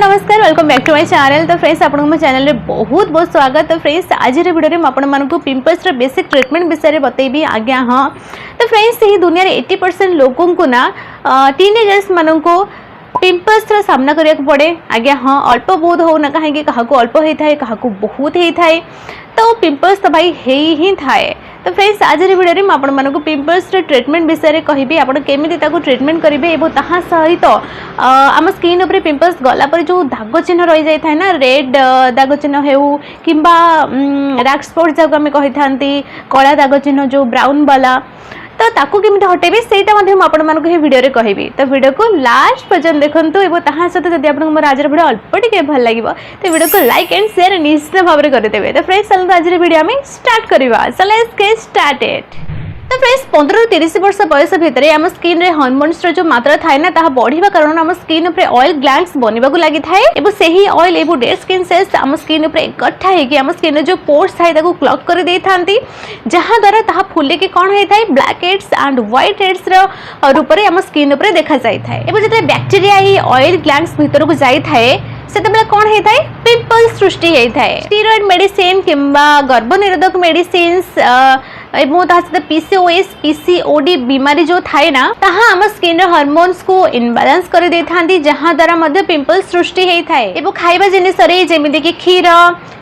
नमस्कार welcome back to my channel. तो friends आपन मो चैनल रे बहुत बहुत स्वागत। तो फ्रेंड्स आज रे वीडियो रे आपण मानकु पिंपल्स रे बेसिक ट्रीटमेंट विषय रे बतैबी आज्ञा। हां तो फ्रेंड्स ही दुनिया रे 80% लोगों को ना टीनेजर्स मानकु पिंपल्स रा सामना करिया पड़े आज्ञा। हाँ अल्प बहुत हो ना कहीं क्या अल्प होता है क्या बहुत होता है तो पिंपल्स तो भाई ही थाए। तो फ्रेंड्स आज वीडियो में आपण मानक पिंपल्स ट्रीटमेंट विषय में कहबी आप केमी ट्रीटमेंट करेंगे और ता सहित आम स्किन उपर पिंपल्स गलापर जो दाग चिन्ह रही जाए था ना रेड दाग चिन्ह हो कि डार्क स्पॉट जहाँ आम कही था कला दाग चिन्ह जो ब्राउन वाला तो ताकू केमिति हटेबे सेटा मध्ये हम आपण मानको हे वीडियो रे कहबी। तो वीडियो को लास्ट पर्यंत देखंतु एबो ताहा सहित जदि आपन मोर आज वीडियो अल्प टिके भल लागिवो तो वीडियो को लाइक एंड शेयर निश्चित भाव में कर देबे। तो फ्रेंड्स चलो आज वीडियो में स्टार्ट करबा। So let's get started. तो फ्रेंड्स 15 ରୁ 30 वर्ष बयस भितर आम स्किन रे हार्मोन्स जो मात्रा थाए ना ताहा बढ़िबा कारण आम स्किन ऊपर ऑयल ग्लैंड्स बनिबाकू लागि थाए एबो सेही ऑयल एबो डेड स्किन सेल्स आम स्किन ऊपर इकट्ठा हेकी आम स्किन रे जो पोर्स थाए ताकू क्लग कर दे थांती जहां द्वारा ताहा फुले के कोन हे थाए blackheads and whiteheads रो रूप रे आम स्किन ऊपर देखा जाय थाए। एबो जते बैक्टीरिया ही ऑयल ग्लैंड्स भीतर को जाय थाए से कौन होता है पिंपल्स सृष्टि होता है। स्टेरॉइड मेडिसिन किंबा गर्भनिरोधक मेडिसिन पीसीओएस पीसीओडी बीमारी जो थाए ना ताहा आम स्किन हार्मोन्स को इनबालांस कर दे थांती जहां द्वारा मध्य पिंपल्स सृष्टि होता है। एबो खाइबा जिनिस रे जेमिति कि क्षीर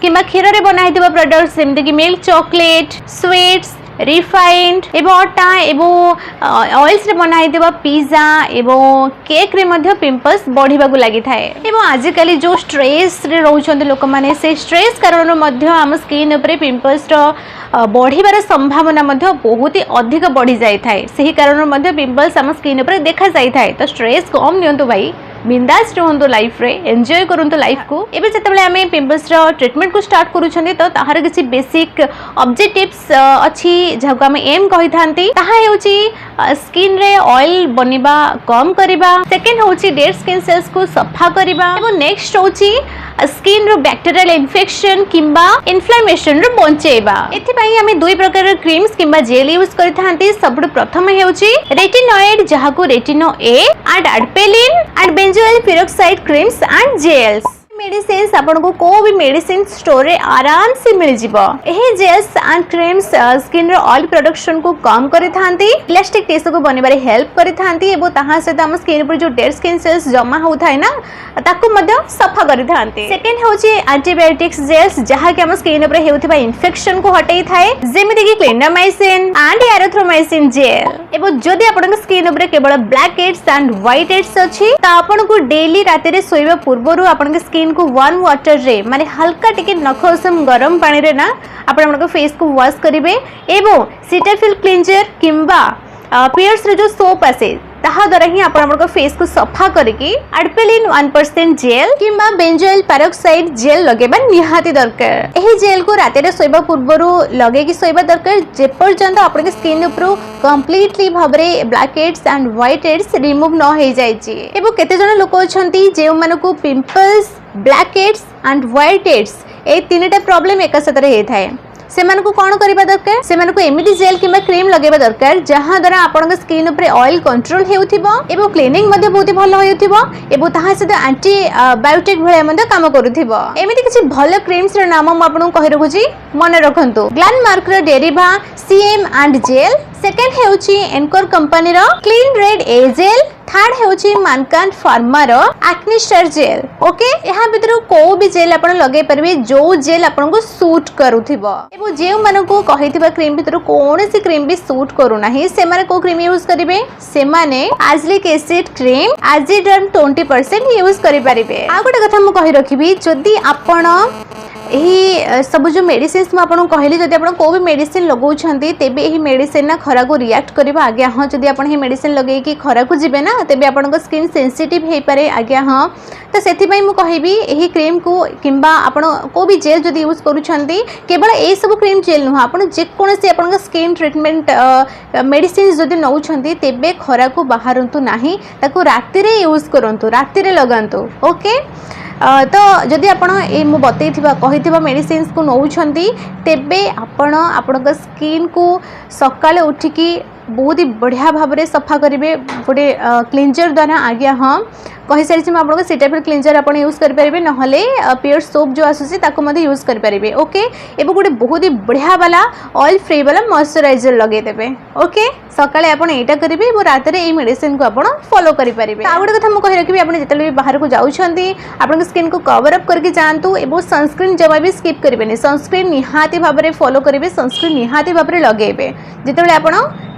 किंबा क्षीर रे बना हितबा प्रोडक्ट्स जेमिति कि मिल्क चॉकलेट स्वीट्स रिफाइंड एवं अटा एवं ऑयल्स रे बना हितबा पिज्जा एवं केक रे मध्य पिंपल्स बढ़िबाकू लागि थाए। एवं आजिकली जो स्ट्रेस रे रहउछन्ते लोक माने से स्ट्रेस कारण मध्य आम स्किन ऊपर पिंपल्स रो बढ़िबार संभावना मध्य बहुत ही अधिक बढ़ी जाय थाए। सही कारण मध्य पिंपल्स आम स्किन ऊपर देखा जाय थाए। तो स्ट्रेस कम नियंतु भाई बिंदास रहंतु लाइफ रे एंजॉय करंतु लाइफ को। एबे जतबेले आमे पिंपल्स रो ट्रीटमेंट को स्टार्ट करूछन्ते तो ताहार किछि बेसिक ऑब्जेक्टिव्स अछि जहाको आमे एम कहि थांती ताहा हेउछि स्किन रे ऑयल बनिबा कम करिबा सेकंड होछि डेड स्किन सेल्स को सफा करिबा एवं नेक्स्ट होछि स्किन रो बैक्टीरियल इन्फेक्शन किंबा इन्फ्लेमेशन रो बंचेबा। एथि पई आमे दुई प्रकार क्रीम्स किंबा जेल यूज करि थांती। सबटु प्रथम हेउछि रेटिनॉइड जहाको Retino A and adapalene and benzoyl peroxide creams and gels medicine आपन को भी मेडिसिन स्टोर रे आराम से मिल जिवो। एही जेल्स एंड क्रीम्स स्किन रे ऑयल प्रोडक्शन को कम करि थांती इलास्टिक टिश्यू को बनिबारे हेल्प करि थांती एबो ताहा से हम स्किन पर जो डेड स्किन सेल्स जमा होथाय ना ताको मध्य सफा करि थांती। सेकंड होची एंटीबायोटिक्स जेल्स जहा कि हम स्किन पर हेउथिबा इन्फेक्शन को हटेई थाए जेमिति कि क्लिंडामाइसिन एंड एरिथ्रोमाइसिन जेल। एबो जदि आपन स्किन पर केवल black heads and white heads अछि त आपन को डेली राति रे सोइबा पूर्वरु आपन स्किन को वन वाटर रे माने हल्का टिके नखसम गरम पानी रे ना आपण फेस को वॉश करिवे एवं सीटाफिल क्लींजर किंबा पियर्स रे जो सोप आसे ताहा द्वारा ही आपण फेस को सफा करके एडपेलिन 1% जेल किंबा बेंजोइल पेरोक्साइड जेल लगेबा निहाती दरकार। एही जेल को राति रे सोइबा पूर्वरु लगे कि सोइबा दरकार जे पर्यंत आपण स्किन ऊपर कंप्लीटली भाबरे blackheads and whiteheads remove न हो जाय छि। एबो केते जण लोक अछंती जे मानको pimples blackheads and whiteheads ए तीनटा प्रॉब्लम एक साथ रे हे थाए से मानको कोन करबा दरकार से मानको एमिति जेल किंबा क्रीम लगेबा दरकार जहां द्वारा आपन स्किन ऊपर ऑयल कंट्रोल हेउथिबो एबो क्लीनिंग मध्ये बहुत भलो होयुथिबो एबो ताहा से एंटी बायोटिक भले मध्ये काम करूथिबो। एमिति किछि भलो क्रीम्स रे नाम म आपन कहि रखुची मन रखंतु ग्लैनमार्क रो Deriva CM and gel. Second हेउची एनकोर कंपनी रो क्लीन रेड ए जेल। थर्ड हेउची मानकान फार्मा रो एक्ने स्टार जेल। ओके यहा भीतर को भी जेल आपण लगे परबे जो जेल आपण को सूट करूथिबो एबो जे मन को कहिथिबा क्रीम भीतर कोन सी क्रीम भी सूट करू नाही से माने को क्रीम यूज करिवे से माने एजिलिक एसिड क्रीम एजिडर्म 20% यूज करि परिबे। आ गोटे कथा मु कहि रखिबी जदी आपण एही सब जो मेडिसिन आपन कहली जदि आपन को भी मेडिसिन लगाउछंती तेबे एही मेडिसिन ना खरा को रिएक्ट करबा आगे। हां जदि आपन हे मेडिसिन लगेई कि खरा को जिबे ना तेबे आपन को स्किन सेंसिटिव हे पारे आगे। हां तो सेथि पई मु कहिबी एही क्रीम को किंबा आपन को भी जेल जदि यूज करूछंती केवल ए सब क्रीम जेल न आपन जे कोन से आपन स्किन ट्रीटमेंट मेडिसिन जदि नउछंती तेबे खरा को बाहरंतु नाही ताको राति रे यूज करंतु राति रे लगांतु। ओके तो जदि आपण ए मु बतैथिबा कहिथिबा मेडिसिन्स को नौछंती तेबे आपण स्किन को सकाळे उठिकी बहुत ही बढ़िया भाव में सफा करेंगे गोटे क्लींजर द्वारा आज्ञा हाँ कही सारी मुझे सी टाइप क्लींजर आप यूज करेंगे ना प्योर सोप जो आसूसी यूज करेंगे ओके एवं गोटे बहुत ही बढ़िया वाला ऑयल फ्री वाला मॉइस्चराइजर लगेदेवे ओके सकाळे आप यहाँ करेंगे और रात में मेडिसिन को आप फॉलो करेंगे आ गोटे कथा मुझे रखी आप जिते बाहर को जाऊँगी आप स्किन को कवर अप करके जातु और सनस्क्रीन जमा भी स्किप करेंगे सनस्क्रीन निहाती भाव में फॉलो करेंगे सनस्क्रीन निहाती भाव में लगेबे जिते आप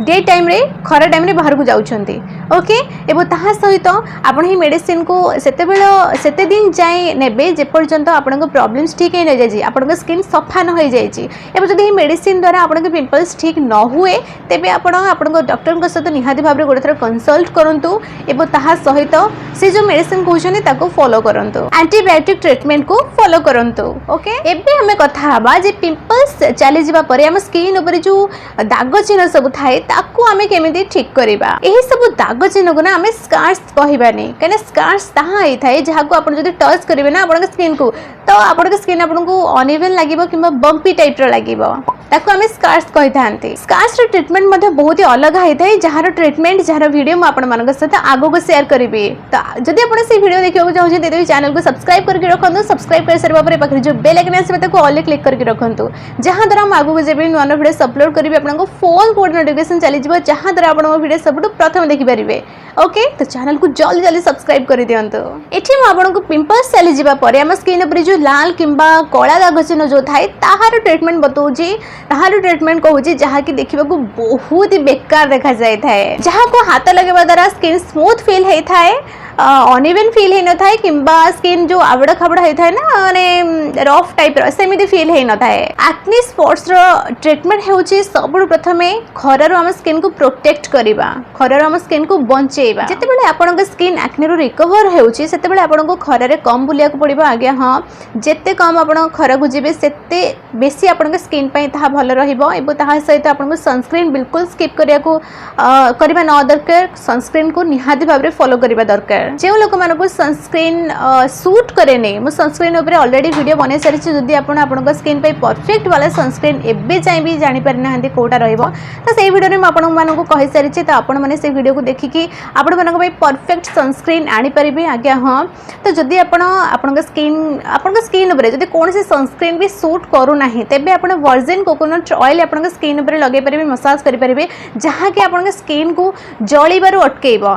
डे टाइम रे खरा टाइम रे बाहर को जाउछंती ओके एबो ताहा सहित आपण ही मेडिसिन को सेते दिन जाय नेबे जे पर्यंत आपण को प्रॉब्लम्स ठीक हे न जाय आपण को स्किन सफा न होई जायछि एबो जदि ही मेडिसिन द्वारा आपण के पिंपल्स ठीक न हुए तेबे आपण को डॉक्टर को सहित निहाती भाबरे गोटे थर कंसल्ट करंतु एबो ताहा सहित से जो मेडिसिन कहउछनी ताको फॉलो करंतु एंटीबायोटिक ट्रीटमेंट को फॉलो करंतु ओके एबे हमें कथा हबा जे पिंपल्स चली जिबा परे हम स्किन ऊपर जो दाग चिन्ह सब थाए ताकू आमे केमिति ठीक करिबा एही सब दाग चिन्ह को ना आमे स्कार्स कहबानी कने स्कार्स ताहा ही थाए जहा को आपण जदि टच करिवे ना आपण स्किन को तो आपण स्किन आपण को अनइवन लागिबो किबा बम्पी टाइप रो लागिबो ताकू आमे स्कार्स कहि थांती स्कार्स रो ट्रीटमेंट मध्ये बहुत ही अलग है थाए जहार ट्रीटमेंट जहार वीडियो म आपण मानक साथ आगो को शेयर करिवे तो जदि आपण से वीडियो देखियो चाहू जे चैनल को सब्सक्राइब करके रखंतु सब्सक्राइब कर सरबा परे पाखरे जो बेल आइकन आसे ताको ऑल क्लिक करके रखंतु जहां द्वारा हम आगो को जेबे नुवा वीडियो अपलोड करिवे आपण को फोन कोड नोटिफिकेशन चली जिवो जहां द्वारा आपण वीडियो सबटु प्रथम देखि परिबे ओके तो चैनल को जल्दी जल्दी सब्सक्राइब कर दियंतु एठी म आपण को पिंपल्स चली जिबा परे हम स्किन ऊपर जो लाल किंबा कला दाग चिन्ह जो थाए ताहार ट्रीटमेंट बतौजी ताहार ट्रीटमेंट कहूची जहा कि देखिबा को बहुत ही बेकार देखा जाय थाए जहा को हाथ लगेबा द्वारा स्किन स्मूथ फील हे थाए अनइवन फील हे न थाए किंबा स्किन जो आवड़ा खाबड़ा हे थाए ना माने रफ टाइप रो सेमिति फील हे न थाए एक्ने स्पॉट्स रो ट्रीटमेंट हेउची सबु प्रथमे खरारो हम स्किन को प्रोटेक्ट करिबा खरारो हम स्किन को बंचेबा जते बेले आपन के स्किन एक्ने रो रिकवर हेउची सेते बेले आपन को खरारे कम बुलिया को पड़िबा आगे हां जते कम आपन खरा को जिबे सेते बेसी आपन के स्किन पई ताहा भलो रहिबो एबो ताहा सहित आपन को सनस्क्रीन बिल्कुल स्किप करिया को करिबा न दरकार सनस्क्रीन को निहाती भाव रे फॉलो करिबा दरकार जो लोक मान को सनस्क्रीन सूट करे नहीं मु सनस्क्रीन ऊपर ऑलरेडी वीडियो बने सारी जदि आपण स्किन पे परफेक्ट वाला सनस्क्रीन एबे जाय भी जानि पारि ना कोटा रहइबो तो सेही वीडियो रे म आपण मान को कहि सारी तो आपण माने से वीडियो को देखिकी आपण मान को परफेक्ट सनस्क्रीन आनी परिबे आज्ञा हां तो जदि आपण स्किन ऊपर जदि कोन से सनस्क्रीन भी सूट करू नाही तेबे आपण वर्जिन कोकोनट ऑयल आपण स्किन ऊपर लगे परिबे मसाज करि परिबे जहां कि आपण स्किन को जळीबारु अटकेइबो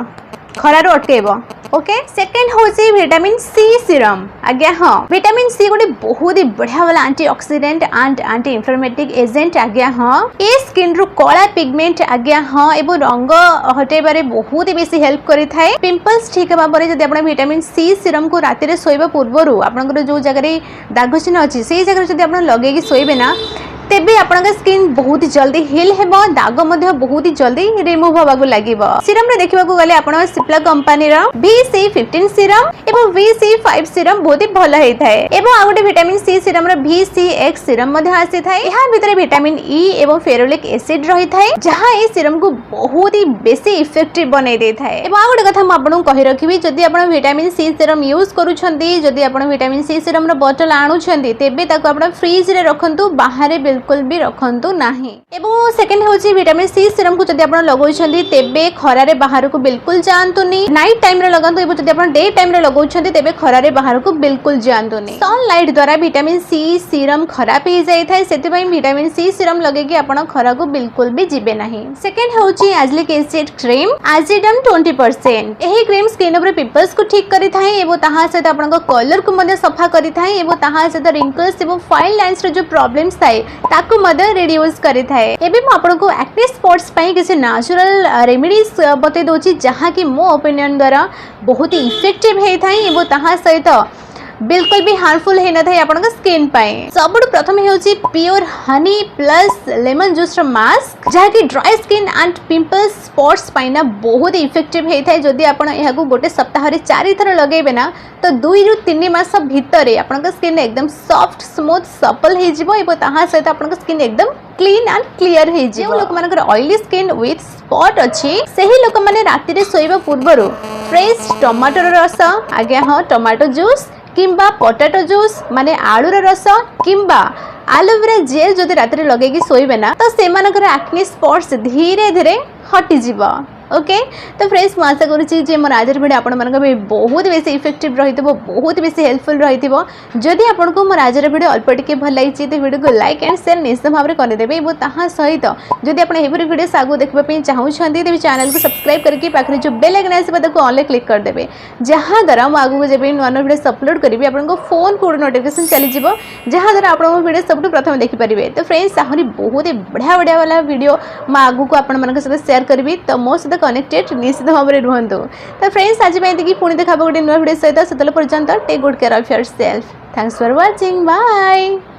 खरारो अटकेइबो ओके सेकंड होची विटामिन सी सीरम आज्ञा हाँ विटामिन सी गोटे बहुत ही बढ़िया वाला एंटीऑक्सीडेंट एंड एंटी इन्फ्लेमेटिक एजेंट आज्ञा हाँ ए स्किन रो कला पिगमेंट आज्ञा हाँ एवं रंग हटेबारे बहुत ही बेसी हेल्प करि थाए पिंपल्स ठीक हेबा परे जदि आपण विटामिन सी सीरम को राति रे सोइबा पूर्वरु आपनकर जो जगह रे दाग चिन्ह अछि सेही जगह जदि आपण लगेगी सोइबे ना तेबे आपन स्किन बहुत ही जल्दी हिल हेबो दाग मध्ये बहुत ही जल्दी रिमूव होबा को लागिबो सीरम रे देखिबा को गले आपण सिप्ला कंपनी रो VC15 सीरम एवं VC5 सीरम बहुत ही भलो हे थाए एवं आ गोटे विटामिन सी सीरम रो VCX सीरम मध्ये आसी थाए एहा भितरे विटामिन ई एवं फेरोलिक एसिड रही थाए जहां ए सीरम को बहुत ही बेसी इफेक्टिव बनै दे थाए एवं आ गोटे कथा म आपन कहि रखिबी जदि आपण विटामिन सी सीरम यूज करू छंती जदि आपण विटामिन सी सीरम रो बोतल आनु छंती तेबे ताको आपण फ्रीज रे रखंतु बाहर बिल्कुल भी रखंतु नाही एवं सेकंड होची विटामिन सी सीरम को जदि आपण लगोइ छंती तेबे खरा रे बाहर को बिल्कुल जानतुनी नाइट टाइम रे लगांतु एवं जदि आपण डे टाइम रे लगोइ छंती तेबे खरा रे बाहर को बिल्कुल जानतुनी सनलाइट द्वारा विटामिन सी सीरम खराब हो जाय थाए सेति पई विटामिन सी सीरम लगेगी आपण खरा को बिल्कुल भी जिबे नाही सेकंड होची एजिलिक एसिड क्रीम एजिडम 20% एही क्रीम स्किन ऊपर पिंपल्स को ठीक करि थाए एवं ताहा सहित आपण को कलर को मध्ये सफा करि थाए एवं ताहा सहित रिंकल्स एवं फाइन लाइंस रे जो प्रॉब्लम्स थाए ताको मध्ये रिड्यूस करि थाए एबे म आपण को एक्ने स्पॉट्स पई किसी नेचुरल रेमेडीज बते दोची जहां कि मो ओपिनियन द्वारा बहुत ही इफेक्टिव हे थाए एवं ताहा सहित बिल्कुल भी हार्मफुल है न थाए आपण का स्किन पाए सबुठ प्रथम हेउची pure honey plus lemon juice रो मास्क जहा कि dry skin and pimples spots पाइना बहुत इफेक्टिव हे थाए जदी आपण एहा को गोटे सप्ताह रे 4 थर लगेबे ना तो 2 रु 3 मास भितरे आपण का स्किन एकदम सॉफ्ट स्मूथ सपल हे जिवो एबो ताहा सहित आपण का स्किन एकदम क्लीन एंड क्लियर हे जिवो लोक मानकर ऑयली स्किन विथ स्पॉट अछि सेही लोक माने राति रे सोइबा पूर्वरु फ्रेश टमाटर रस आगे हां टमाटो जूस किंबा पोटाटो जूस माने आलूर रस किंबा एलोवेरा जेल जदि रात लगे शोबे ना तो से एक्ने स्पॉट्स धीरे धीरे हटिଯିव। ओके तो फ्रेंड्स मुझे आशा करुँची मोर आज भिडियो आपण बहुत बेसी इफेक्टिव रही बहुत बेसी हेल्पफुल रही जदि आपको मोर आज भिडियो अल्प टिके भल लगी तो वीडियो को लाइक एंड शेयर निश्चित भाव में करदेवे और ता सहित जदि आप वीडियो आगू देखा चाहते तेज चैनल को सब्सक्राइब करके पाखे जो बेल आइकन आसो ऑनलाइन क्लिक करदेवे जहाँद्वारा मुझे आगू जब नुआ नुआ वीडियो अपलोड करी आपको फोन को नोटिफिकेशन चलीज जहाँद्वारा आप वीडियो सब प्रथम देखिपारे। तो फ्रेंड्स आहरी बहुत बढ़िया बढ़िया वाला वीडियो मैं आगू को आपण सहित शेयर करी तो मो सहित कनेक्टेड निश्चित भाव में रुहतु। तो फ्रेंड्स आज पुणी देखा गोटे नुआ वीडियो सहित से पर्यंत take good care of yourself. Thanks for watching bye.